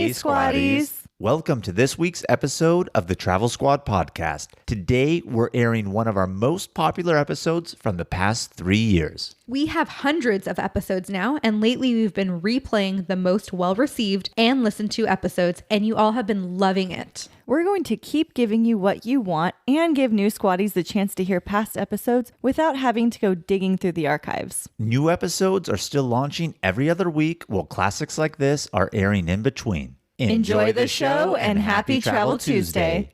Hey, Squaddies. Welcome to this week's episode of the Travel Squad podcast. Today, we're airing one of our most popular episodes from the past 3 years. We have hundreds of episodes now, and lately we've been replaying the most well-received and listened to episodes, and you all have been loving it. We're going to keep giving you what you want and give new Squaddies the chance to hear past episodes without having to go digging through the archives. New episodes are still launching every other week, while classics like this are airing in between. Enjoy the show and happy Travel Tuesday.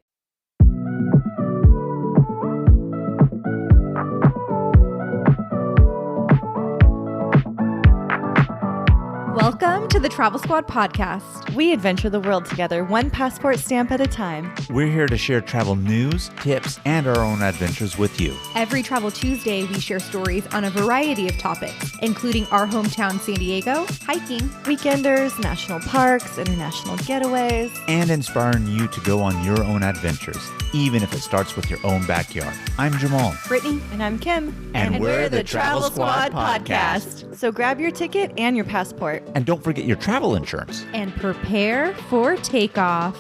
Welcome to the Travel Squad podcast. We adventure the world together, one passport stamp at a time. We're here to share travel news, tips, and our own adventures with you. Every Travel Tuesday, we share stories on a variety of topics, including our hometown San Diego, hiking, Weekenders, national parks, international getaways, and inspiring you to go on your own adventures, even if it starts with your own backyard. I'm Jamal. Brittany, and I'm Kim. And we're the Travel Squad podcast. So grab your ticket and your passport. And don't forget your travel insurance. and prepare for takeoff.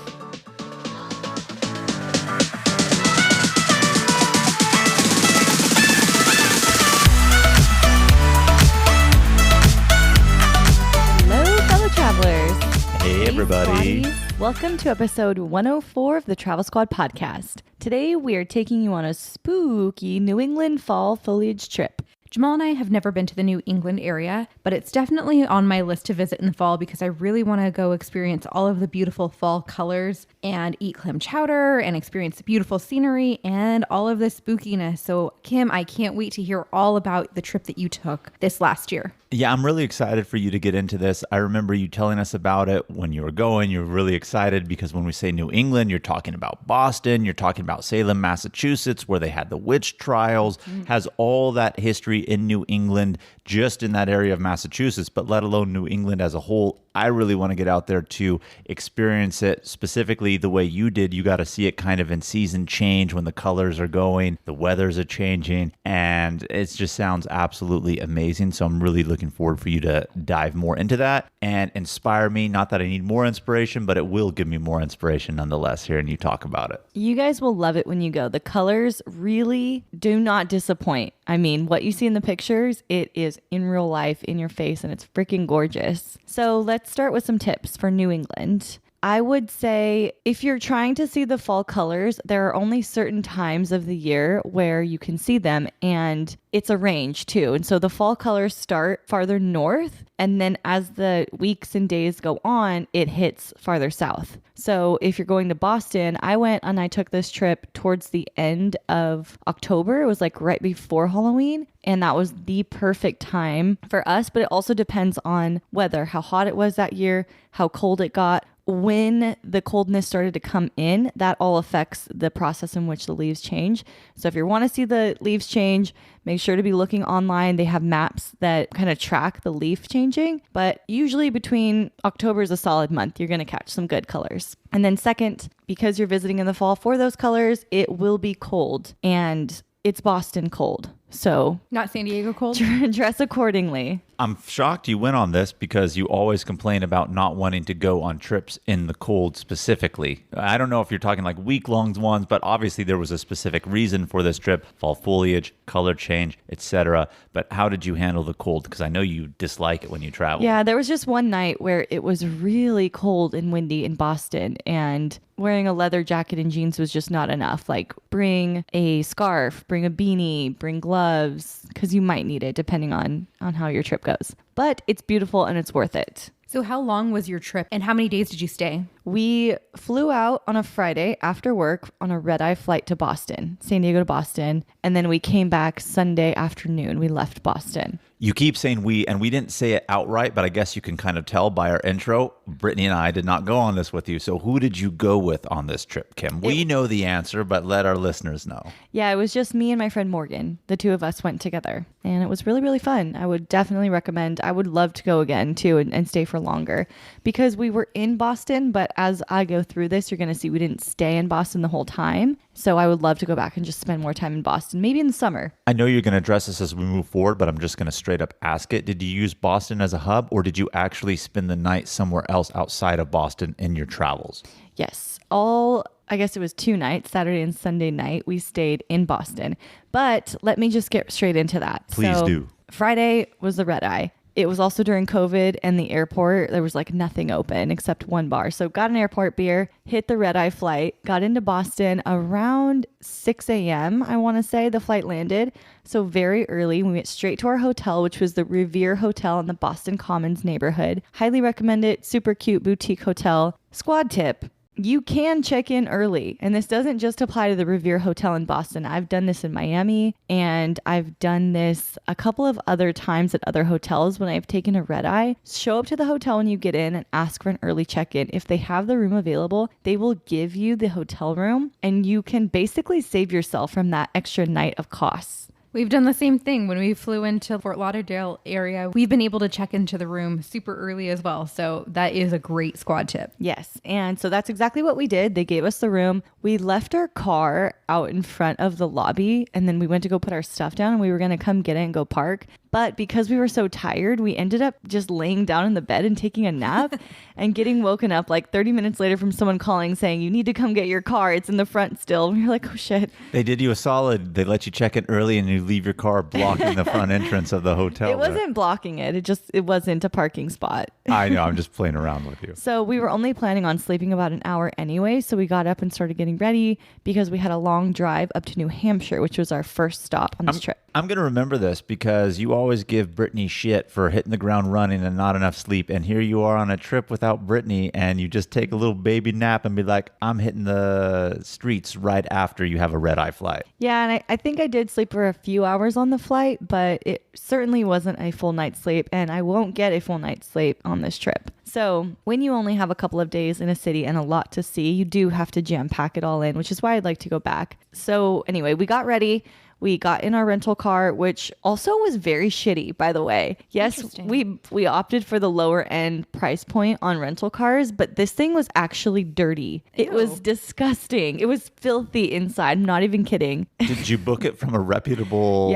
Hello, fellow travelers. Hey, everybody. Squaddies. Welcome to episode 104 of the Travel Squad podcast. Today, we are taking you on a spooky New England fall foliage trip. Jamal and I have never been to the New England area, but it's definitely on my list to visit in the fall because I really want to go experience all of the beautiful fall colors and eat clam chowder and experience the beautiful scenery and all of the spookiness. So, Kim, I can't wait to hear all about the trip that you took this last year. Yeah, I'm really excited for you to get into this. I remember you telling us about it when you were going. You're really excited because when we say New England, you're talking about Boston, you're talking about Salem, Massachusetts, where they had the witch trials, has all that history in New England, just in that area of Massachusetts, but let alone New England as a whole. I really want to get out there to experience it specifically the way you did. You got to see it kind of in season change when the colors are going, the weathers are changing, and it just sounds absolutely amazing. So I'm really looking forward for you to dive more into that and inspire me. Not that I need more inspiration, but it will give me more inspiration nonetheless hearing you talk about it. You guys will love it when you go. The colors really do not disappoint. I mean, what you see in the pictures, it is in real life, in your face, and it's freaking gorgeous. So let's start with some tips for New England. I would say if you're trying to see the fall colors, there are only certain times of the year where you can see them, and it's a range too. And so the fall colors start farther north, and then as the weeks and days go on, it hits farther south. So if you're going to Boston, I went and I took this trip towards the end of October. It was like right before Halloween, and that was the perfect time for us. But it also depends on weather, how hot it was that year, how cold it got. When the coldness started to come in, that all affects the process in which the leaves change. So if you want to see the leaves change, make sure to be looking online. They have maps that kind of track the leaf changing, but usually between October is a solid month. You're going to catch some good colors. And then second, because you're visiting in the fall for those colors, it will be cold, and it's Boston cold. So Not San Diego cold? dress accordingly. I'm shocked you went on this because you always complain about not wanting to go on trips in the cold specifically. I don't know if you're talking like week-long ones, but obviously there was a specific reason for this trip, fall foliage, color change, etc. But how did you handle the cold? Because I know you dislike it when you travel. Yeah, there was just one night where it was really cold and windy in Boston, and wearing a leather jacket and jeans was just not enough. Like, bring a scarf, bring a beanie, bring gloves, because you might need it depending on how your trip goes. But it's beautiful and it's worth it. So how long was your trip and how many days did you stay? We flew out on a Friday after work on a red-eye flight to Boston, San Diego to Boston, and then we came back Sunday afternoon. We left Boston. You keep saying we, and we didn't say it outright, but I guess you can kind of tell by our intro. Brittany and I did not go on this with you. So who did you go with on this trip, Kim? We know the answer, but let our listeners know. Yeah, it was just me and my friend Morgan. The two of us went together, and it was really, really fun. I would definitely recommend. I would love to go again, too, and stay for longer, because we were in Boston, but as I go through this, you're going to see we didn't stay in Boston the whole time. So I would love to go back and just spend more time in Boston, maybe in the summer. I know you're going to address this as we move forward, but I'm just going to straight straight up ask it. Did you use Boston as a hub, or did you actually spend the night somewhere else outside of Boston in your travels? Yes. I guess it was 2 nights, Saturday and Sunday night, we stayed in Boston. But let me just get straight into that. Please do. Friday was the red eye. It was also during COVID, and the airport, there was like nothing open except one bar. So got an airport beer, hit the red eye flight, got into Boston around 6 a.m. I want to say the flight landed. So very early. We went straight to our hotel, which was the Revere Hotel in the Boston Commons neighborhood. Highly recommend it. Super cute boutique hotel. Squad tip. You can check in early, and this doesn't just apply to the Revere Hotel in Boston. I've done this in Miami, and I've done this a couple of other times at other hotels when I've taken a red eye. Show up to the hotel when you get in and ask for an early check-in. If they have the room available, they will give you the hotel room, and you can basically save yourself from that extra night of costs. We've done the same thing when we flew into Fort Lauderdale area. We've been able to check into the room super early as well. So that is a great squad tip. Yes. And so that's exactly what we did. They gave us the room. We left our car out in front of the lobby, and then we went to go put our stuff down, and we were going to come get it and go park. But because we were so tired, we ended up just laying down in the bed and taking a nap and getting woken up like 30 minutes later from someone calling saying, you need to come get your car. It's in the front still. And we were like, oh shit. They did you a solid. They let you check in early and you leave your car blocking the front entrance of the hotel. It wasn't blocking it. It wasn't a parking spot. I know. I'm just playing around with you. So we were only planning on sleeping about an hour anyway. So we got up and started getting ready because we had a long drive up to New Hampshire, which was our first stop on this trip. I'm going to remember this because you always give Brittany shit for hitting the ground running and not enough sleep. And here you are on a trip without Brittany, and you just take a little baby nap and be like, I'm hitting the streets right after you have a red eye flight. Yeah, and I think I did sleep for a few hours on the flight, but it certainly wasn't a full night's sleep, and I won't get a full night's sleep on this trip. So when you only have a couple of days in a city and a lot to see, you do have to jam pack it all in, which is why I'd like to go back. So anyway, we got ready. We got in our rental car, which also was very shitty, by the way. Yes, we opted for the lower end price point on rental cars, but this thing was actually dirty. It was disgusting. It was filthy inside. I'm not even kidding. Did you book it from a reputable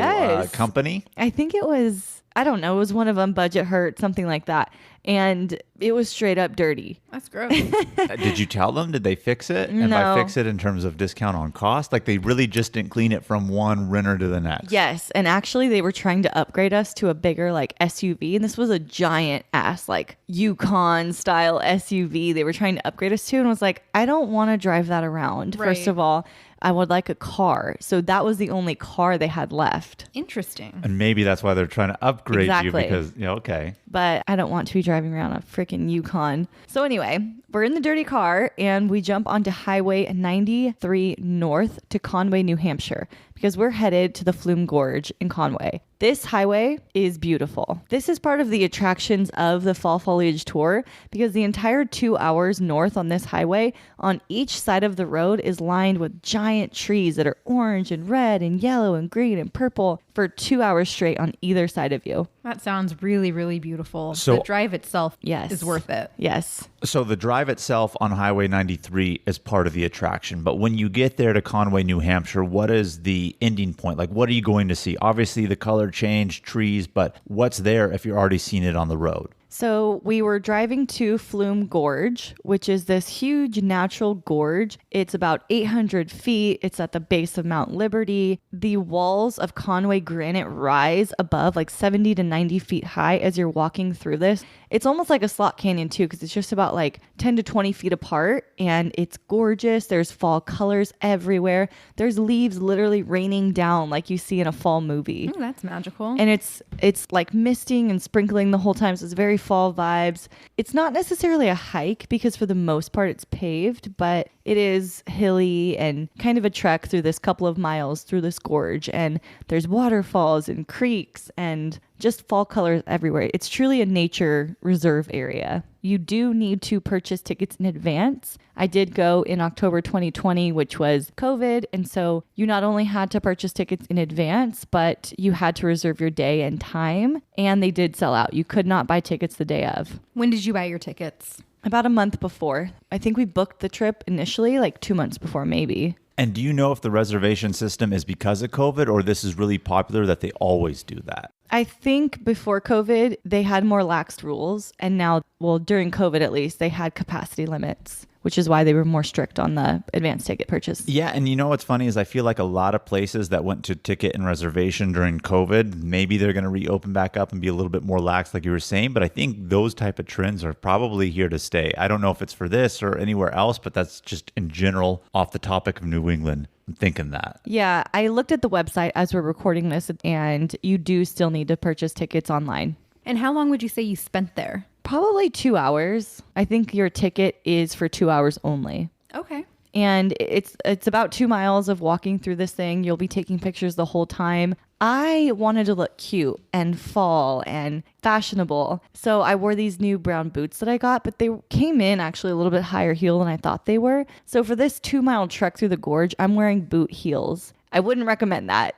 company? I think it was, I don't know, it was one of them, Budget Hurt, something like that. And it was straight up dirty. That's gross. Did you tell them? Did they fix it? And No. by fix it in terms of discount on cost, like they really just didn't clean it from one renter to the next. Yes. And actually they were trying to upgrade us to a bigger like SUV. And this was a giant ass like Yukon style SUV they were trying to upgrade us to. And I was like, I don't want to drive that around. Right. First of all, I would like a car. So that was the only car they had left. Interesting. And maybe that's why they're trying to upgrade you Exactly. because, okay. But I don't want to be driving around a freaking Yukon. So anyway, we're in the dirty car and we jump onto Highway 93 North to Conway, New Hampshire, because we're headed to the Flume Gorge in Conway. This highway is beautiful. This is part of the attractions of the Fall Foliage Tour because the entire 2 hours north on this highway, on each side of the road is lined with giant trees that are orange and red and yellow and green and purple for 2 hours straight on either side of you. That sounds really, really beautiful. So- the drive itself Yes. is worth it. Yes. So the drive itself on Highway 93 is part of the attraction. But when you get there to Conway, New Hampshire, what is the ending point? Like, what are you going to see? Obviously, the color change, trees, but what's there if you're already seen it on the road? So we were driving to Flume Gorge, which is this huge natural gorge. It's about 800 feet. It's at the base of Mount Liberty. The walls of Conway granite rise above like 70 to 90 feet high as you're walking through this. It's almost like a slot canyon too, because it's just about like 10 to 20 feet apart and it's gorgeous. There's fall colors everywhere. There's leaves literally raining down like you see in a fall movie. Ooh, that's magical. And it's like misting and sprinkling the whole time. So it's very fall vibes. It's not necessarily a hike because for the most part it's paved, but it is hilly and kind of a trek through this couple of miles through this gorge. And there's waterfalls and creeks and just fall colors everywhere. It's truly a nature reserve area. You do need to purchase tickets in advance. I did go in October 2020, which was COVID. And so you not only had to purchase tickets in advance, but you had to reserve your day and time. And they did sell out. You could not buy tickets the day of. When did you buy your tickets? About a month before. I think we booked the trip initially like 2 months before, maybe. And do you know if the reservation system is because of COVID or this is really popular that they always do that? I think before COVID, they had more laxed rules. And now, well, during COVID at least, they had capacity limits, which is why they were more strict on the advance ticket purchase. Yeah, and you know what's funny is I feel like a lot of places that went to ticket and reservation during COVID, maybe they're going to reopen back up and be a little bit more lax like you were saying, but I think those type of trends are probably here to stay. I don't know if it's for this or anywhere else, but that's just in general off the topic of New England. I'm thinking that. Yeah, I looked at the website as we're recording this, and you do still need to purchase tickets online. And how long would you say you spent there? Probably 2 hours. I think your ticket is for 2 hours only. Okay. And it's about 2 miles of walking through this thing. You'll be taking pictures the whole time. I wanted to look cute and fall and fashionable. So I wore these new brown boots that I got, but they came in actually a little bit higher heel than I thought they were. So for this 2-mile trek through the gorge, I'm wearing boot heels. I wouldn't recommend that.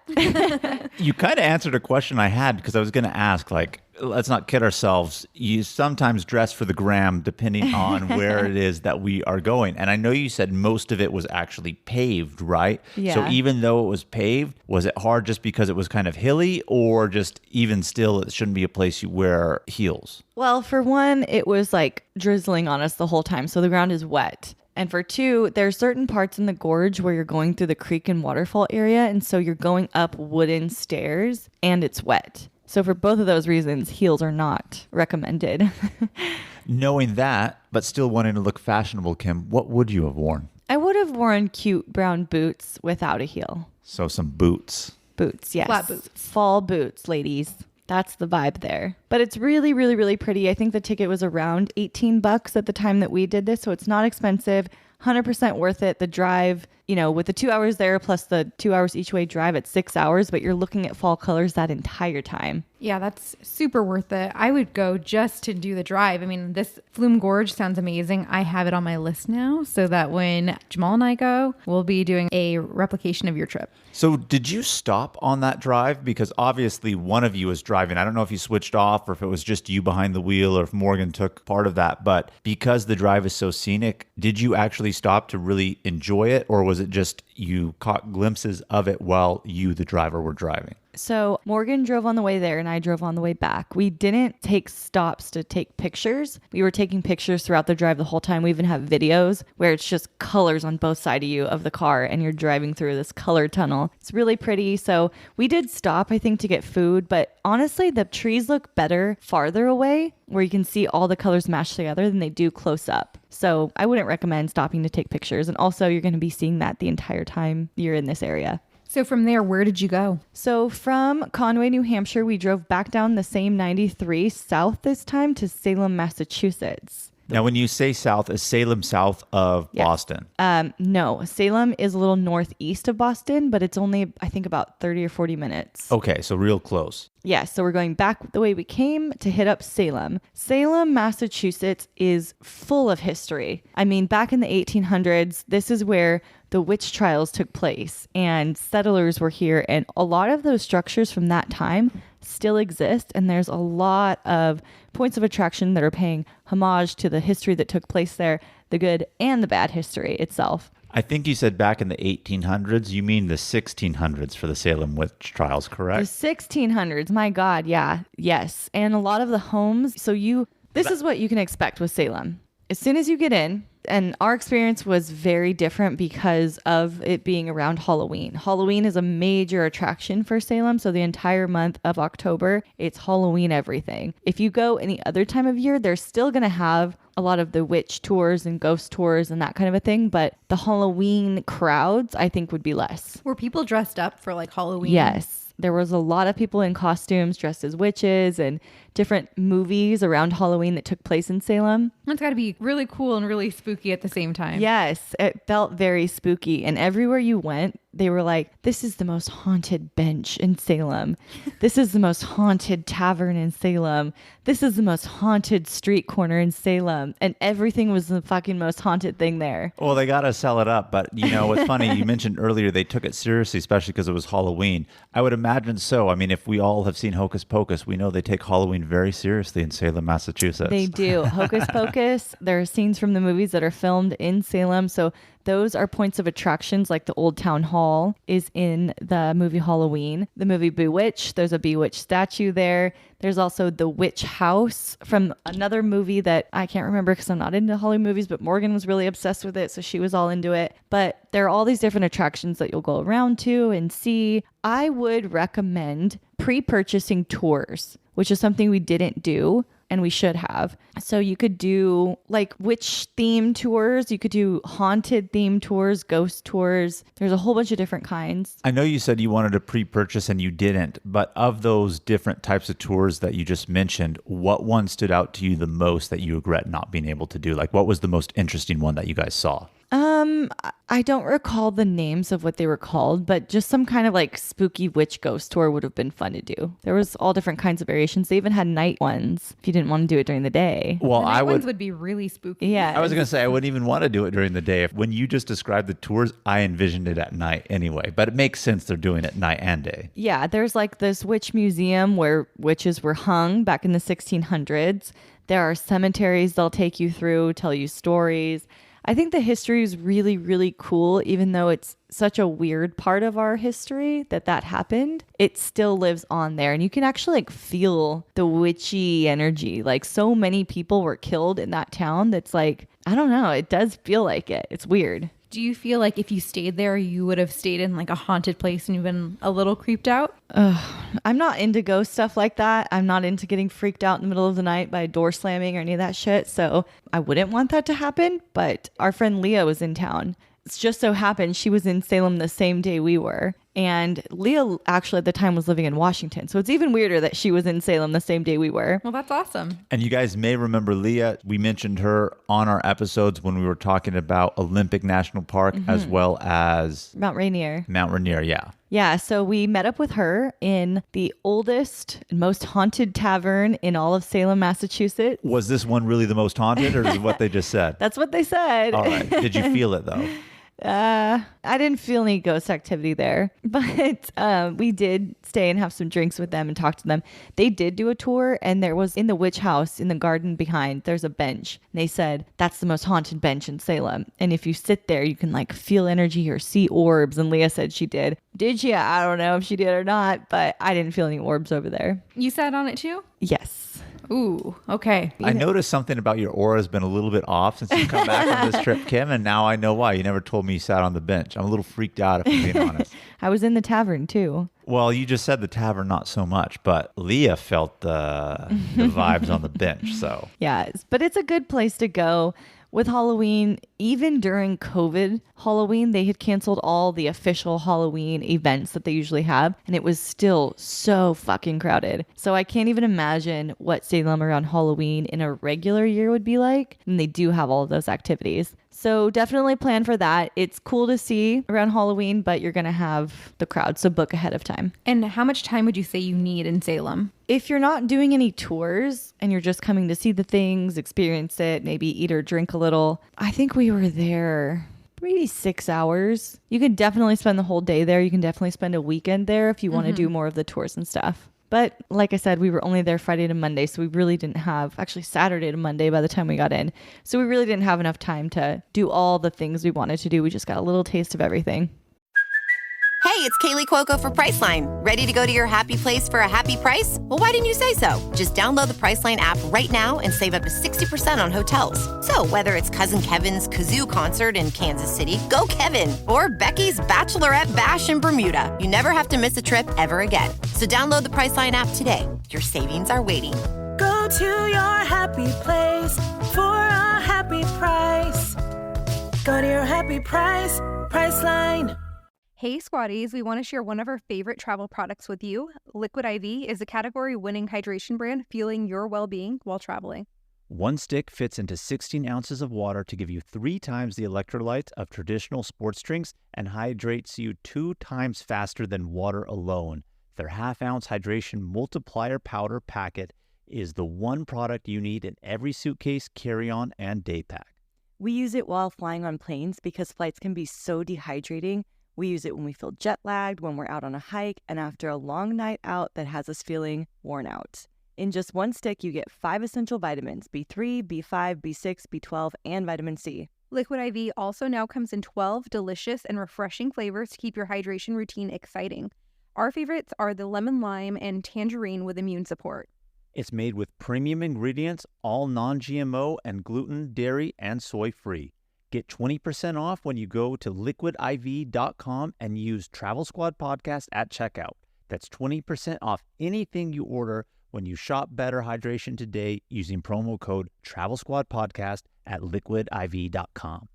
You kind of answered a question I had because I was going to ask, like, let's not kid ourselves. You sometimes dress for the gram depending on where it is that we are going. And I know you said most of it was actually paved, right? Yeah. So even though it was paved, was it hard just because it was kind of hilly, or just even still it shouldn't be a place you wear heels? Well, for one, it was like drizzling on us the whole time. So the ground is wet. And for two, there are certain parts in the gorge where you're going through the creek and waterfall area. And so you're going up wooden stairs and it's wet. So for both of those reasons, heels are not recommended. Knowing that, but still wanting to look fashionable, Kim, what would you have worn? I would have worn cute brown boots without a heel. So some boots. Boots, yes. Flat boots. Fall boots, ladies. That's the vibe there. But it's really, really, really pretty. I think the ticket was around $18 at the time that we did this. So it's not expensive, 100% worth it. The drive, you know, with the 2 hours there plus the 2 hours each way drive, it's 6 hours, but you're looking at fall colors that entire time. Yeah, that's super worth it. I would go just to do the drive. I mean, this Flume Gorge sounds amazing. I have it on my list now so that when Jamal and I go, we'll be doing a replication of your trip. So did you stop on that drive? Because obviously one of you was driving. I don't know if you switched off or if it was just you behind the wheel or if Morgan took part of that. But because the drive is so scenic, did you actually stop to really enjoy it? Or was it just you caught glimpses of it while you, the driver, were driving? So Morgan drove on the way there and I drove on the way back. We didn't take stops to take pictures. We were taking pictures throughout the drive the whole time. We even have videos where it's just colors on both sides of you of the car and you're driving through this color tunnel. It's really pretty. So we did stop, I think, to get food. But honestly, the trees look better farther away where you can see all the colors mashed together than they do close up. So I wouldn't recommend stopping to take pictures. And also, you're going to be seeing that the entire time you're in this area. So from there, where did you go? So from Conway, New Hampshire, we drove back down the same 93 south this time to Salem, Massachusetts. Now, when you say south, is Salem south of Boston? No, Salem is a little northeast of Boston, but it's only, I think, about 30 or 40 minutes. Okay, so real close. Yes, so we're going back the way we came to hit up Salem. Salem, Massachusetts is full of history. I mean, back in the 1800s, this is where the witch trials took place and settlers were here. And a lot of those structures from that time still exist. And there's a lot of points of attraction that are paying homage to the history that took place there, the good and the bad history itself. I think you said back in the 1800s. You mean the 1600s for the Salem witch trials, correct? The 1600s, my God, yeah, yes. And a lot of the homes, this is what you can expect with Salem. As soon as you get in, and our experience was very different because of it being around Halloween. Halloween is a major attraction for Salem. So the entire month of October, it's Halloween everything. If you go any other time of year, they're still going to have a lot of the witch tours and ghost tours and that kind of a thing. But the Halloween crowds, I think, would be less. Were people dressed up for like Halloween? Yes. There was a lot of people in costumes dressed as witches and different movies around Halloween that took place in Salem. It's got to be really cool and really spooky at the same time. Yes, it felt very spooky. And everywhere you went, they were like, this is the most haunted bench in Salem. This is the most haunted tavern in Salem. This is the most haunted street corner in Salem. And everything was the fucking most haunted thing there. Well, they got to sell it up. But, you know, what's funny, you mentioned earlier they took it seriously, especially because it was Halloween. I would imagine so. I mean, if we all have seen Hocus Pocus, we know they take Halloween very seriously in Salem, Massachusetts. They do. Hocus Pocus, there are scenes from the movies that are filmed in Salem. So those are points of attractions. Like the Old Town Hall is in the movie Halloween. The movie Bewitched, there's a Bewitched statue there. There's also the Witch House from another movie that I can't remember because I'm not into Halloween movies, but Morgan was really obsessed with it, so she was all into it. But there are all these different attractions that you'll go around to and see. I would recommend pre-purchasing tours, which is something we didn't do and we should have. So you could do like witch themed tours. You could do haunted themed tours, ghost tours. There's a whole bunch of different kinds. I know you said you wanted to pre-purchase and you didn't, but of those different types of tours that you just mentioned, what one stood out to you the most that you regret not being able to do? Like, what was the most interesting one that you guys saw? I don't recall the names of what they were called, but just some kind of like spooky witch ghost tour would have been fun to do. There was all different kinds of variations. They even had night ones if you didn't want to do it during the day. Well, the night ones would be really spooky. Yeah. I was going to say, I wouldn't even want to do it during the day. When you just described the tours, I envisioned it at night anyway, but it makes sense they're doing it night and day. Yeah. There's like this witch museum where witches were hung back in the 1600s. There are cemeteries they'll take you through, tell you stories. I think the history is really, really cool, even though it's such a weird part of our history that happened. It still lives on there, and you can actually like feel the witchy energy. Like so many people were killed in that town. That's like, I don't know. It does feel like it. It's weird. Do you feel like if you stayed there, you would have stayed in like a haunted place and you've been a little creeped out? I'm not into ghost stuff like that. I'm not into getting freaked out in the middle of the night by a door slamming or any of that shit. So I wouldn't want that to happen. But our friend Leah was in town. It's just so happened she was in Salem the same day we were. And Leah actually at the time was living in Washington. So it's even weirder that she was in Salem the same day we were. Well, that's awesome. And you guys may remember Leah. We mentioned her on our episodes when we were talking about Olympic National Park as well as Mount Rainier. Mount Rainier, yeah. Yeah, so we met up with her in the oldest and most haunted tavern in all of Salem, Massachusetts. Was this one really the most haunted, or is what they just said? That's what they said. All right. Did you feel it, though? I didn't feel any ghost activity there, but we did stay and have some drinks with them and talk to them. They did do a tour, and there was in the witch house in the garden behind, there's a bench. And they said that's the most haunted bench in Salem. And if you sit there, you can like feel energy or see orbs. And Leah said she did. Did she? I don't know if she did or not, but I didn't feel any orbs over there. You sat on it too? Yes. Ooh, okay. I noticed something about your aura has been a little bit off since you come back on this trip, Kim, and now I know why. You never told me you sat on the bench. I'm a little freaked out, if I'm being honest. I was in the tavern too. Well, you just said the tavern, not so much, but Leah felt the vibes on the bench, so. Yeah, but it's a good place to go. With Halloween, even during COVID Halloween, they had canceled all the official Halloween events that they usually have, and it was still so fucking crowded. So I can't even imagine what Salem around Halloween in a regular year would be like, and they do have all of those activities. So definitely plan for that. It's cool to see around Halloween, but you're going to have the crowd, so book ahead of time. And how much time would you say you need in Salem? If you're not doing any tours and you're just coming to see the things, experience it, maybe eat or drink a little, I think we were there maybe 6 hours. You can definitely spend the whole day there. You can definitely spend a weekend there if you want to do more of the tours and stuff. But like I said, we were only there Friday to Monday, so we really didn't have, actually Saturday to Monday by the time we got in. So we really didn't have enough time to do all the things we wanted to do. We just got a little taste of everything. Hey, it's Kaylee Cuoco for Priceline. Ready to go to your happy place for a happy price? Well, why didn't you say so? Just download the Priceline app right now and save up to 60% on hotels. So whether it's Cousin Kevin's Kazoo Concert in Kansas City, go Kevin, or Becky's Bachelorette Bash in Bermuda, you never have to miss a trip ever again. So download the Priceline app today. Your savings are waiting. Go to your happy place for a happy price. Go to your happy price, Priceline. Hey Squatties, we want to share one of our favorite travel products with you. Liquid IV is a category-winning hydration brand fueling your well-being while traveling. One stick fits into 16 ounces of water to give you 3 times the electrolytes of traditional sports drinks and hydrates you 2 times faster than water alone. Their half-ounce hydration multiplier powder packet is the one product you need in every suitcase, carry-on, and day pack. We use it while flying on planes because flights can be so dehydrating. We use it when we feel jet lagged, when we're out on a hike, and after a long night out that has us feeling worn out. In just one stick, you get 5 essential vitamins, B3, B5, B6, B12, and vitamin C. Liquid IV also now comes in 12 delicious and refreshing flavors to keep your hydration routine exciting. Our favorites are the lemon lime and tangerine with immune support. It's made with premium ingredients, all non-GMO and gluten, dairy, and soy-free. Get 20% off when you go to liquidiv.com and use Travel Squad Podcast at checkout. That's 20% off anything you order when you shop Better Hydration today using promo code Travel Squad Podcast at liquidiv.com.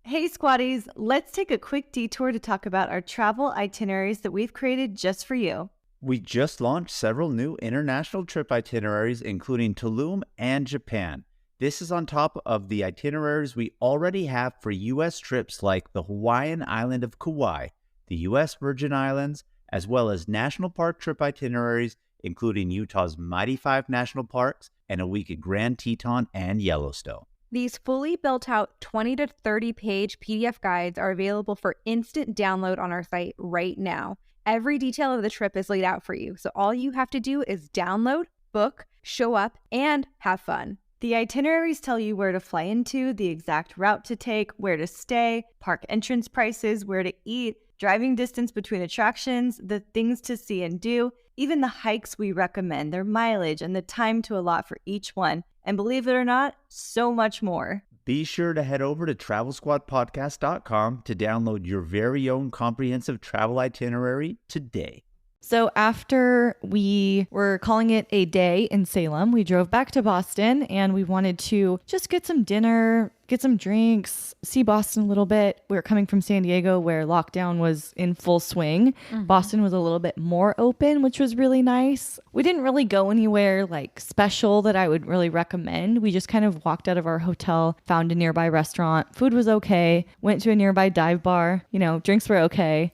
Hey Squatties, let's take a quick detour to talk about our travel itineraries that we've created just for you. We just launched several new international trip itineraries, including Tulum and Japan. This is on top of the itineraries we already have for U.S. trips like the Hawaiian island of Kauai, the U.S. Virgin Islands, as well as national park trip itineraries, including Utah's Mighty Five National Parks and a week at Grand Teton and Yellowstone. These fully built out 20 to 30 page PDF guides are available for instant download on our site right now. Every detail of the trip is laid out for you, so all you have to do is download, book, show up, and have fun. The itineraries tell you where to fly into, the exact route to take, where to stay, park entrance prices, where to eat, driving distance between attractions, the things to see and do, even the hikes we recommend, their mileage, and the time to allot for each one. And believe it or not, so much more. Be sure to head over to travelsquadpodcast.com to download your very own comprehensive travel itinerary today. So after we were calling it a day in Salem, we drove back to Boston and we wanted to just get some dinner, get some drinks, see Boston a little bit. We were coming from San Diego where lockdown was in full swing. Boston was a little bit more open, which was really nice. We didn't really go anywhere like special that I would really recommend. We just kind of walked out of our hotel, found a nearby restaurant. Food was okay. Went to a nearby dive bar. You know, drinks were okay.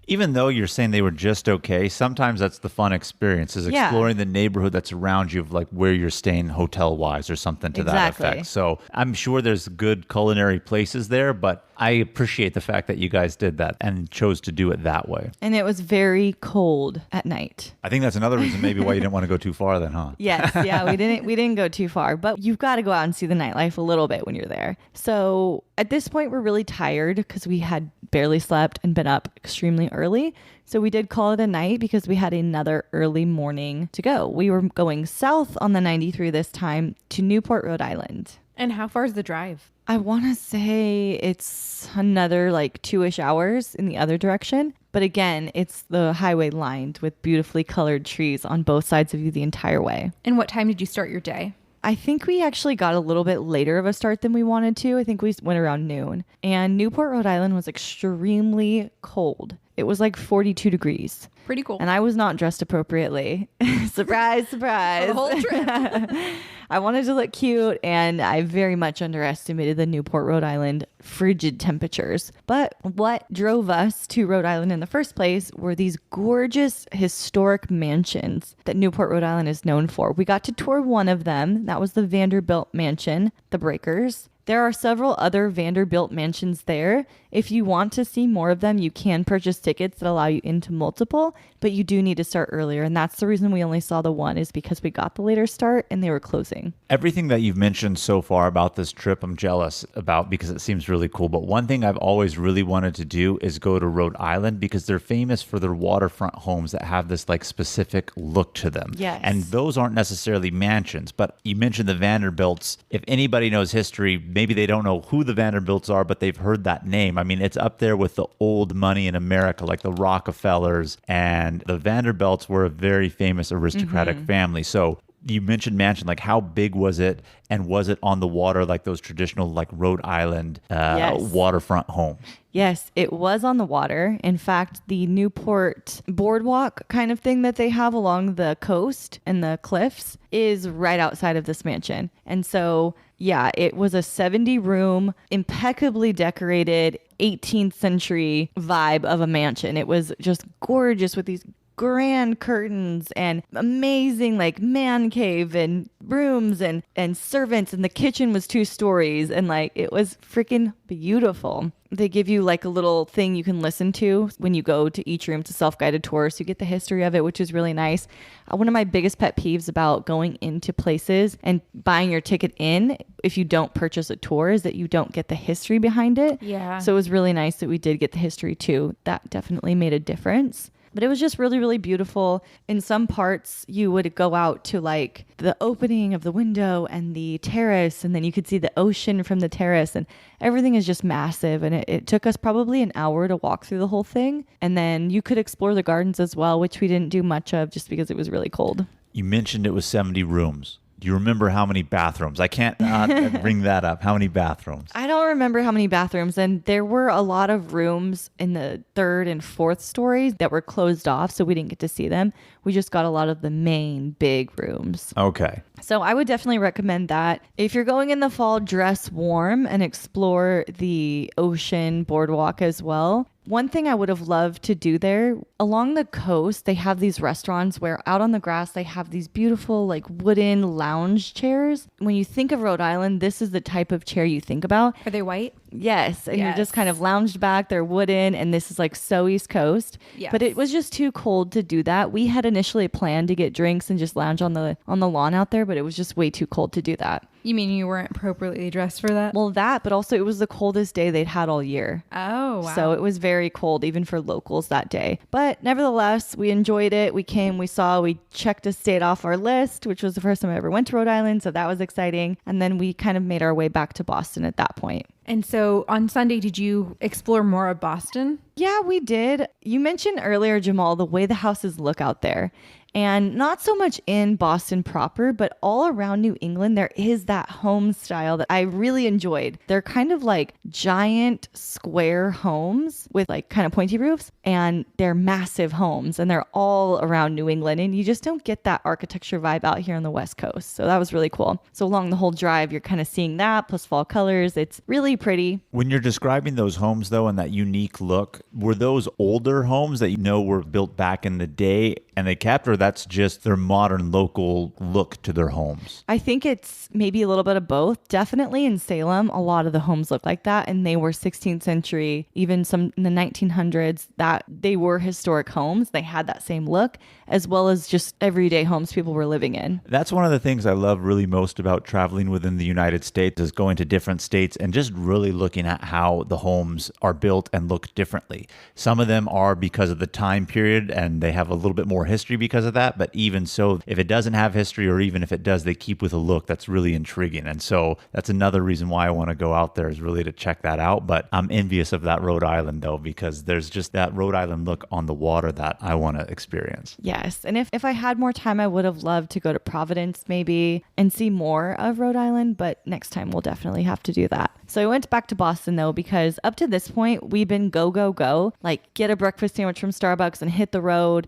Even though you're saying they were just okay, sometimes that's the fun experience is exploring the neighborhood that's around you of like where you're staying hotel-wise or something to that effect. So I'm sure there's good culinary places there, but I appreciate the fact that you guys did that and chose to do it that way. And it was very cold at night. I think that's another reason maybe why you didn't want to go too far then, huh? Yes, yeah, we didn't go too far, but you've got to go out and see the nightlife a little bit when you're there. So at this point, we're really tired because we had barely slept and been up extremely early. So we did call it a night because we had another early morning to go. We were going south on the 93 this time to Newport, Rhode Island. And how far is the drive? I want to say it's another like 2-ish hours in the other direction. But again, it's the highway lined with beautifully colored trees on both sides of you the entire way. And what time did you start your day? I think we actually got a little bit later of a start than we wanted to. I think we went around noon. And Newport, Rhode Island was extremely cold. It was like 42 degrees. Pretty cool. And I was not dressed appropriately. Surprise, surprise. The whole trip. I wanted to look cute, and I very much underestimated the Newport, Rhode Island frigid temperatures. But what drove us to Rhode Island in the first place were these gorgeous historic mansions that Newport, Rhode Island is known for. We got to tour one of them. That was the Vanderbilt Mansion, the Breakers. There are several other Vanderbilt mansions there. If you want to see more of them, you can purchase tickets that allow you into multiple, but you do need to start earlier. And that's the reason we only saw the one is because we got the later start and they were closing. Everything that you've mentioned so far about this trip, I'm jealous about because it seems really cool. But one thing I've always really wanted to do is go to Rhode Island because they're famous for their waterfront homes that have this like specific look to them. Yes. And those aren't necessarily mansions, but you mentioned the Vanderbilts. If anybody knows history, maybe they don't know who the Vanderbilts are, but they've heard that name. I mean, it's up there with the old money in America, like the Rockefellers, and the Vanderbilts were a very famous aristocratic family. So you mentioned mansion, like how big was it? And was it on the water like those traditional like Rhode Island waterfront homes? Yes, it was on the water. In fact, the Newport boardwalk kind of thing that they have along the coast and the cliffs is right outside of this mansion. And so, yeah, it was a 70-room, impeccably decorated 18th century vibe of a mansion. It was just gorgeous with these grand curtains and amazing like man cave and rooms and servants, and the kitchen was 2 stories, and like it was freaking beautiful. They give you like a little thing you can listen to when you go to each room. It's a self-guided tour, so you get the history of it, which is really nice. One of my biggest pet peeves about going into places and buying your ticket in, if you don't purchase a tour, is that you don't get the history behind it. Yeah. So it was really nice that we did get the history too. That definitely made a difference. But it was just really, really beautiful. In some parts, you would go out to like the opening of the window and the terrace, and then you could see the ocean from the terrace, and everything is just massive. And it took us probably an hour to walk through the whole thing. And then you could explore the gardens as well, which we didn't do much of just because it was really cold. You mentioned it was 70 rooms. Do you remember how many bathrooms? I can't bring that up. How many bathrooms? I don't remember how many bathrooms, and there were a lot of rooms in the 3rd and 4th stories that were closed off, so we didn't get to see them. We just got a lot of the main big rooms. Okay. So I would definitely recommend that. If you're going in the fall, dress warm and explore the ocean boardwalk as well. One thing I would have loved to do there, along the coast, they have these restaurants where out on the grass, they have these beautiful like wooden lounge chairs. When you think of Rhode Island, this is the type of chair you think about. Are they white? Yes. And you're Yes. just kind of lounged back. They're wooden. And this is like so East Coast. Yes. But it was just too cold to do that. We had initially planned to get drinks and just lounge on the lawn out there, but it was just way too cold to do that. You mean you weren't appropriately dressed for that? Well, that, but also it was the coldest day they'd had all year. Oh, wow. So it was very cold, even for locals that day. But nevertheless, we enjoyed it. We came, we saw, we checked a state off our list, which was the first time I ever went to Rhode Island. So that was exciting. And then we kind of made our way back to Boston at that point. And so on Sunday, did you explore more of Boston? Yeah, we did. You mentioned earlier, Jamal, the way the houses look out there. And not so much in Boston proper, but all around New England, there is that home style that I really enjoyed. They're kind of like giant square homes with like kind of pointy roofs, and they're massive homes, and they're all around New England. And you just don't get that architecture vibe out here on the West Coast. So that was really cool. So along the whole drive, you're kind of seeing that plus fall colors. It's really pretty. When you're describing those homes, though, and that unique look, were those older homes that you know were built back in the day and they kept, or that's just their modern local look to their homes? I think it's maybe a little bit of both. Definitely in Salem, a lot of the homes look like that, and they were 16th century, even some in the 1900s, that they were historic homes. They had that same look, as well as just everyday homes people were living in. That's one of the things I love really most about traveling within the United States, is going to different states and just really looking at how the homes are built and look differently. Some of them are because of the time period and they have a little bit more history because of that. But even so, if it doesn't have history, or even if it does, they keep with a look that's really intriguing. And so that's another reason why I want to go out there, is really to check that out. But I'm envious of that Rhode Island, though, because there's just that Rhode Island look on the water that I want to experience. Yes. And if I had more time, I would have loved to go to Providence maybe and see more of Rhode Island. But next time we'll definitely have to do that. So I went back to Boston, though, because up to this point, we've been go, go, go. Like get a breakfast sandwich from Starbucks and hit the road,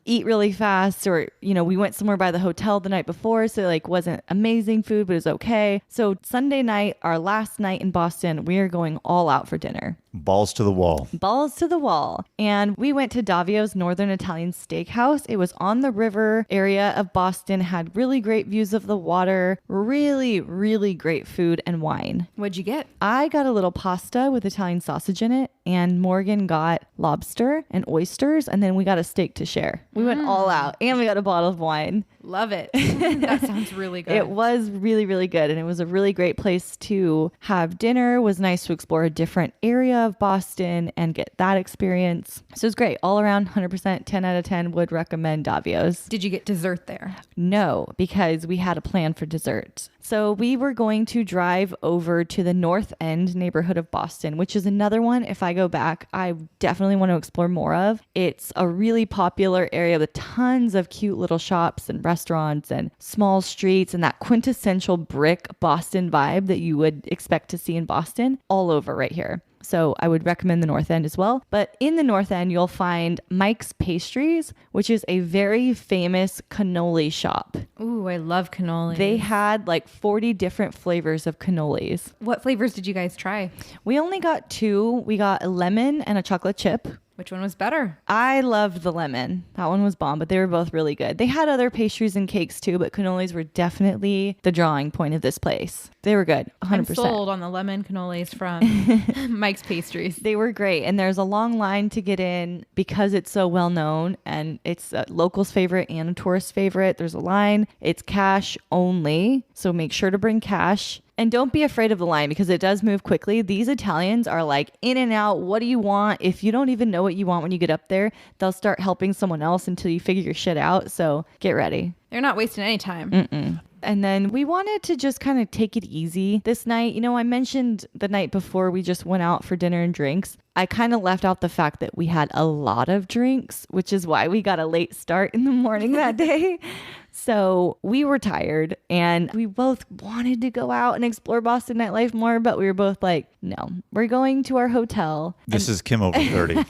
eat really fast. Or, you know, we went somewhere by the hotel the night before. So like wasn't amazing food, but it was okay. So Sunday night, our last night in Boston, we are going all out for dinner. Balls to the wall. Balls to the wall. And we went to Davio's Northern Italian Steakhouse. It was on the river area of Boston, had really great views of the water, really, really great food and wine. What'd you get? I got a little pasta with Italian sausage in it, and Morgan got lobster and oysters, and then we got a steak to share. We went all out, and we got a bottle of wine. Love it. That sounds really good. It was really, really good. And it was a really great place to have dinner. It was nice to explore a different area of Boston and get that experience. So it was great. All around 100%, 10 out of 10 would recommend Davio's. Did you get dessert there? No, because we had a plan for dessert. So we were going to drive over to the North End neighborhood of Boston, which is another one. If I go back, I definitely want to explore more of. It's a really popular area with tons of cute little shops and restaurants and small streets and that quintessential brick Boston vibe that you would expect to see in Boston all over right here. So I would recommend the North End as well. But in the North End, you'll find Mike's Pastries, which is a very famous cannoli shop. Ooh, I love cannoli. They had like 40 different flavors of cannolis. What flavors did you guys try? We only got 2. We got a lemon and a chocolate chip. Which one was better? I loved the lemon. That one was bomb, but they were both really good. They had other pastries and cakes too, but cannolis were definitely the drawing point of this place. They were good, 100%. I'm sold on the lemon cannolis from Mike's Pastries. They were great. And there's a long line to get in because it's so well known and it's a local's favorite and a tourist favorite. There's a line. It's cash only. So make sure to bring cash. And don't be afraid of the line because it does move quickly. These Italians are like in and out. What do you want? If you don't even know what you want when you get up there, they'll start helping someone else until you figure your shit out. So get ready. They're not wasting any time. And then we wanted to just kind of take it easy this night. You know, I mentioned the night before we just went out for dinner and drinks. I kind of left out the fact that we had a lot of drinks, which is why we got a late start in the morning that day. So we were tired and we both wanted to go out and explore Boston nightlife more, but we were both like, no, we're going to our hotel. This is Kim over 30.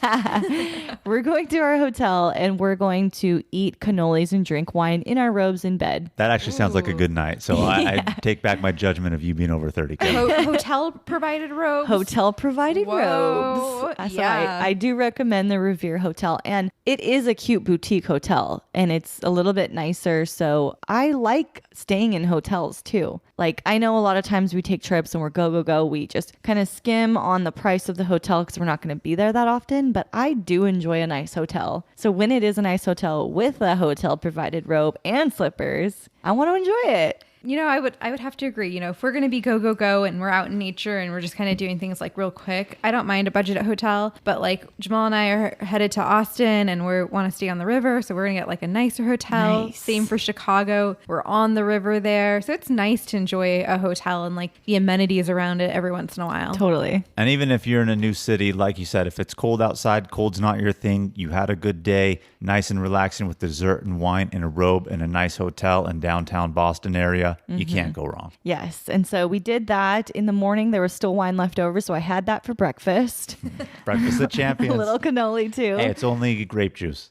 We're going to our hotel and we're going to eat cannolis and drink wine in our robes in bed. That actually sounds like a good night. So I take back my judgment of you being over 30, Kim. Hotel provided robes. Hotel provided Whoa. robes. So Yeah. I do recommend the Revere Hotel. And it is a cute boutique hotel and it's a little bit nicer. So I like staying in hotels too. Like I know a lot of times we take trips and we're go. We just kind of skim on the price of the hotel because we're not going to be there that often. But I do enjoy a nice hotel. So when it is a nice hotel with a hotel provided robe and slippers, I want to enjoy it. You know, I would have to agree. You know, if we're going to be go and we're out in nature and we're just kind of doing things like real quick, I don't mind a budget hotel. But like Jamal and I are headed to Austin and we want to stay on the river. So we're going to get like a nicer hotel. Nice. Same for Chicago. We're on the river there. So it's nice to enjoy a hotel and like the amenities around it every once in a while. Totally. And even if you're in a new city, like you said, if it's cold outside, cold's not your thing, you had a good day, nice and relaxing with dessert and wine in a robe in a nice hotel in downtown Boston area, you can't go wrong. Yes. And so we did that. In the morning, there was still wine left over. So I had that for breakfast. Breakfast of champions. A little cannoli too. Hey, it's only grape juice.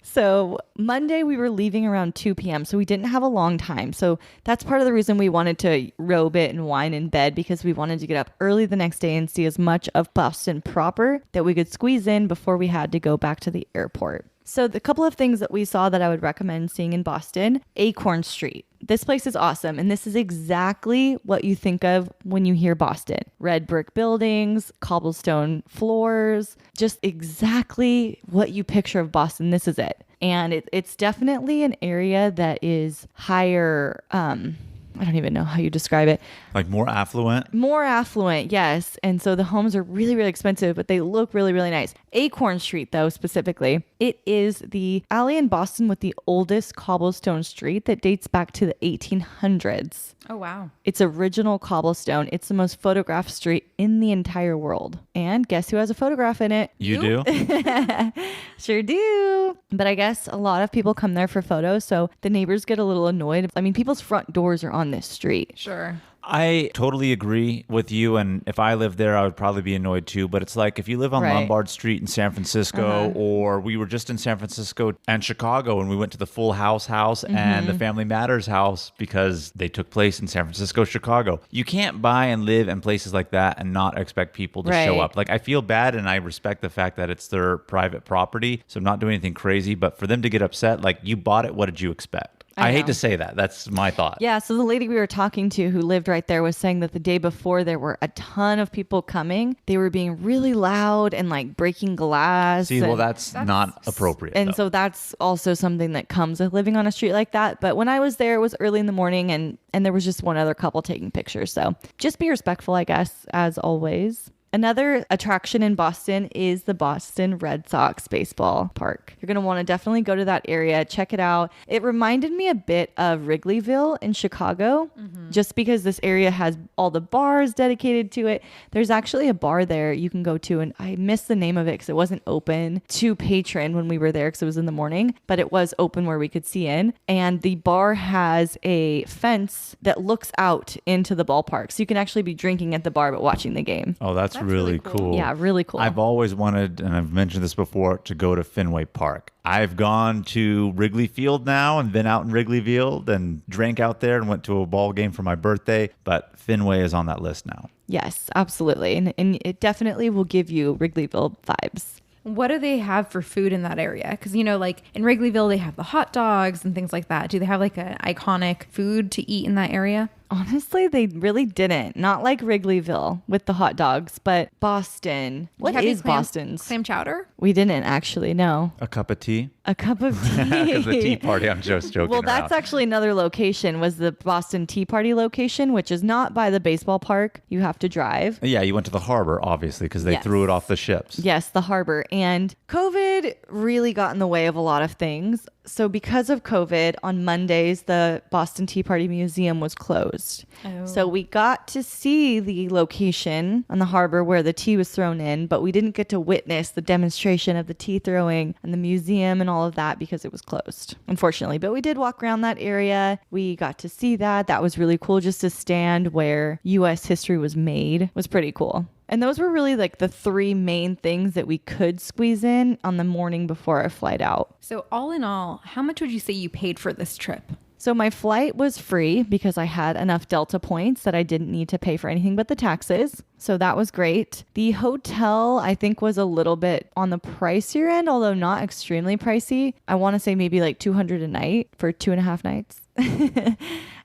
So Monday we were leaving around 2 p.m. So we didn't have a long time. So that's part of the reason we wanted to robe it and wine in bed because we wanted to get up early the next day and see as much of Boston proper that we could squeeze in before we had to go back to the airport. So the couple of things that we saw that I would recommend seeing in Boston, Acorn Street. This place is awesome. And this is exactly what you think of when you hear Boston. Red brick buildings, cobblestone floors, just exactly what you picture of Boston. This is it. And it's definitely an area that is higher, I don't even know how you describe it. Like more affluent? More affluent, yes. And so the homes are really, really expensive, but they look really, really nice. Acorn Street, though, specifically, it is the alley in Boston with the oldest cobblestone street that dates back to the 1800s. Oh, wow. It's original cobblestone. It's the most photographed street in the entire world. And guess who has a photograph in it? You do? Sure do. But I guess a lot of people come there for photos, so the neighbors get a little annoyed. I mean, people's front doors are on this street. Sure. I totally agree with you. And if I lived there, I would probably be annoyed too. But it's like if you live on Right. Lombard Street in San Francisco, or we were just in San Francisco and Chicago and we went to the Full House and the Family Matters house because they took place in San Francisco, Chicago. You can't buy and live in places like that and not expect people to show Right. up. Like I feel bad and I respect the fact that it's their private property. So I'm not doing anything crazy. But for them to get upset, like you bought it, what did you expect? I hate know. to say that. That's my thought. Yeah, so the lady we were talking to who lived right there was saying that the day before there were a ton of people coming. They were being really loud and like breaking glass. See, well, and- that's not appropriate. And though. so that's also something that comes with living on a street like that. But when I was there, it was early in the morning and there was just one other couple taking pictures. So just be respectful, I guess, as always. Another attraction in Boston is the Boston Red Sox baseball park. You're going to want to definitely go to that area, check it out. It reminded me a bit of Wrigleyville in Chicago, just because this area has all the bars dedicated to it. There's actually a bar there you can go to, and I missed the name of it because it wasn't open to patron when we were there because it was in the morning, but it was open where we could see in. And the bar has a fence that looks out into the ballpark. So you can actually be drinking at the bar but watching the game. Oh, that's really cool. Yeah, really cool. I've always wanted, and I've mentioned this before, to go to Fenway Park. I've gone to Wrigley Field now and been out in Wrigley Field and drank out there and went to a ball game for my birthday, but Fenway is on that list now. Yes, absolutely. And it definitely will give you Wrigleyville vibes. What do they have for food in that area? Because, like in Wrigleyville, they have the hot dogs and things like that. Do they have like an iconic food to eat in that area? Honestly, they really didn't. Not like Wrigleyville with the hot dogs, but Boston. What is Boston's? Clam chowder? We didn't actually, no. A cup of tea? A cup of tea. Because the tea party, I'm just joking Well, that's around. actually another location, was the Boston Tea Party location, which is not by the baseball park. You have to drive. Yeah, you went to the harbor, obviously, because they Yes. threw it off the ships. Yes, the harbor. And COVID really got in the way of a lot of things. So because of COVID, on Mondays, the Boston Tea Party Museum was closed. Oh. So we got to see the location on the harbor where the tea was thrown in, but we didn't get to witness the demonstration of the tea throwing and the museum and all of that because it was closed, unfortunately. But we did walk around that area. We got to see that. That was really cool, just to stand where U.S. history was made. It was pretty cool. And those were really like the three main things that we could squeeze in on the morning before our flight out. So all in all, how much would you say you paid for this trip? So my flight was free because I had enough Delta points that I didn't need to pay for anything but the taxes. So that was great. The hotel, I think, was a little bit on the pricier end, although not extremely pricey. I want to say maybe like $200 a night for 2.5 nights.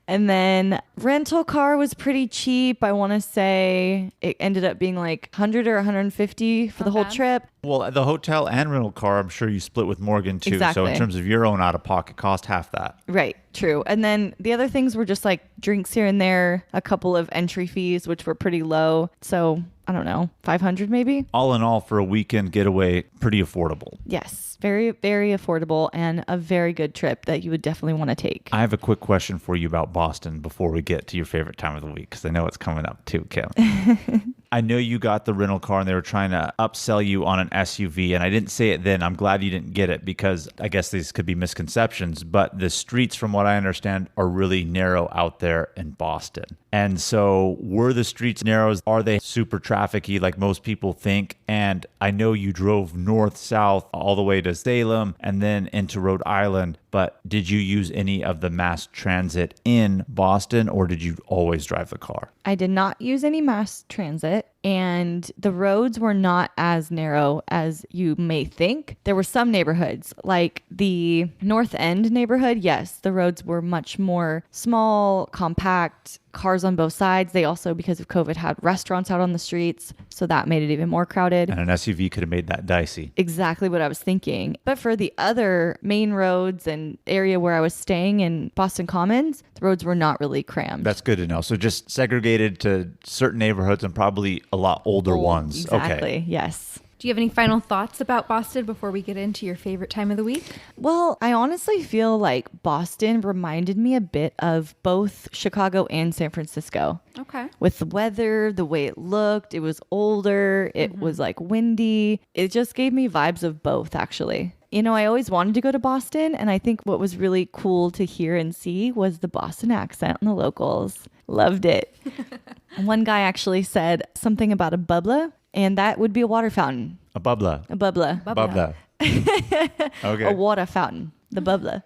And then rental car was pretty cheap. I want to say it ended up being like 100 or 150 for the whole trip. Well, the hotel and rental car, I'm sure you split with Morgan too. So Exactly. in terms of your own out-of-pocket cost, half that. Right, true. And then the other things were just like drinks here and there, a couple of entry fees, which were pretty low. So I don't know, 500 maybe? All in all, for a weekend getaway, pretty affordable. Yes, very, very affordable and a very good trip that you would definitely want to take. I have a quick question for you about Boston before we get to your favorite time of the week, because I know it's coming up too, Kim. I know you got the rental car and they were trying to upsell you on an SUV, and I didn't say it then. I'm glad you didn't get it because I guess these could be misconceptions, but the streets, from what I understand, are really narrow out there in Boston. And so were the streets narrow? Are they super trafficy like most people think? And I know you drove north, south, all the way to Salem and then into Rhode Island, but did you use any of the mass transit in Boston, or did you always drive the car? I did not use any mass transit, and the roads were not as narrow as you may think. There were some neighborhoods, like the North End neighborhood. Yes, the roads were much more small, compact, cars on both sides. They also, because of COVID, had restaurants out on the streets, so that made it even more crowded. And an SUV could have made that dicey. Exactly what I was thinking. But for the other main roads and area where I was staying in Boston Commons, the roads were not really crammed. That's good to know. So just segregated to certain neighborhoods and probably a lot older ones. Exactly. Okay. Yes. Do you have any final thoughts about Boston before we get into your favorite time of the week? Well, I honestly feel like Boston reminded me a bit of both Chicago and San Francisco. Okay. With the weather, the way it looked, it was older, it was like windy. It just gave me vibes of both, actually. You know, I always wanted to go to Boston, and I think what was really cool to hear and see was the Boston accent on the locals. Loved it. One guy actually said something about a bubbler, and that would be a water fountain. A bubbler. A bubbler. Bubbler. Okay. A water fountain. The bubbler.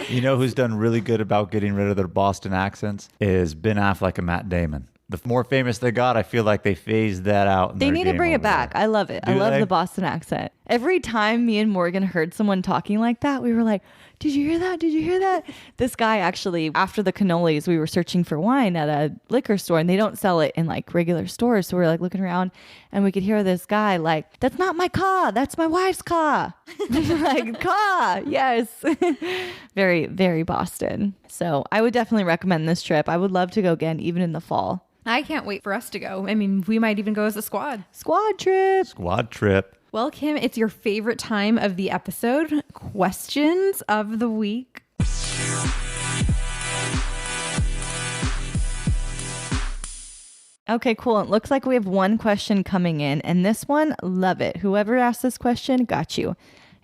You know who's done really good about getting rid of their Boston accents is Ben Affleck and Matt Damon. The more famous they got, I feel like they phased that out. In They their need to game bring it over back. there. I love it. I Do love they? the Boston accent. Every time me and Morgan heard someone talking like that, we were like, did you hear that? Did you hear that? This guy actually, after the cannolis, we were searching for wine at a liquor store, and they don't sell it in like regular stores. So we were like looking around, and we could hear this guy like, that's not my car. That's my wife's car. Like, car. Yes. Very, very Boston. So I would definitely recommend this trip. I would love to go again, even in the fall. I can't wait for us to go. I mean, we might even go as a squad. Squad trip. Squad trip. Well, Kim, it's your favorite time of the episode. Questions of the week. Okay, cool. It looks like we have one question coming in, and this one, love it. Whoever asked this question, got you.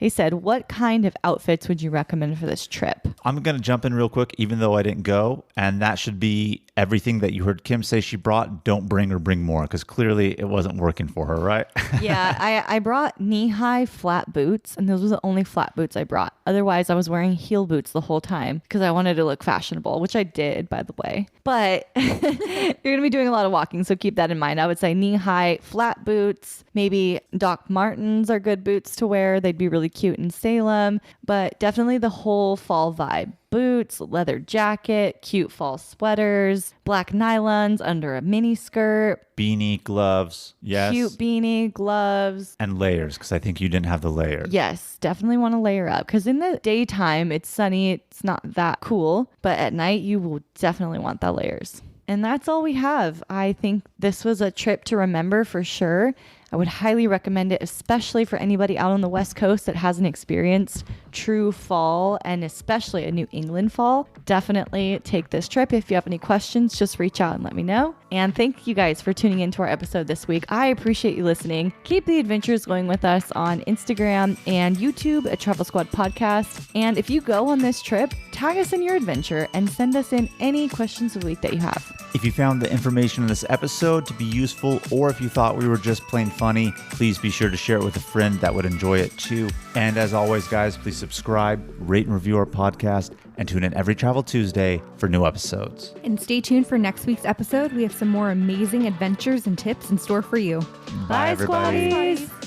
He said, what kind of outfits would you recommend for this trip? I'm going to jump in real quick, even though I didn't go. And that should be everything that you heard Kim say she brought. Don't bring or bring more, because clearly it wasn't working for her, right? Yeah, I brought knee-high flat boots, and those were the only flat boots I brought. Otherwise, I was wearing heel boots the whole time because I wanted to look fashionable, which I did, by the way. But you're going to be doing a lot of walking, so keep that in mind. I would say knee-high flat boots. Maybe Doc Martens are good boots to wear. They'd be really cute in Salem, but definitely the whole fall vibe. Boots, leather jacket, cute fall sweaters, black nylons under a mini skirt. Beanie, gloves. Yes. Cute beanie, gloves. And layers, because I think you didn't have the layers. Yes, definitely want to layer up, because in the daytime, it's sunny. It's not that cool, but at night, you will definitely want the layers. And that's all we have. I think this was a trip to remember for sure. I would highly recommend it, especially for anybody out on the West Coast that hasn't experienced true fall, and especially a New England fall. Definitely take this trip. If you have any questions, just reach out and let me know. And thank you guys for tuning into our episode this week. I appreciate you listening. Keep the adventures going with us on Instagram and YouTube at Travel Squad Podcast. And if you go on this trip, tag us in your adventure and send us in any questions of the week that you have. If you found the information in this episode to be useful, or if you thought we were just plain funny, please be sure to share it with a friend that would enjoy it too. And as always, guys, please subscribe, rate and review our podcast, and tune in every Travel Tuesday for new episodes. And stay tuned for next week's episode. We have some more amazing adventures and tips in store for you. Bye everybody. Squaddies.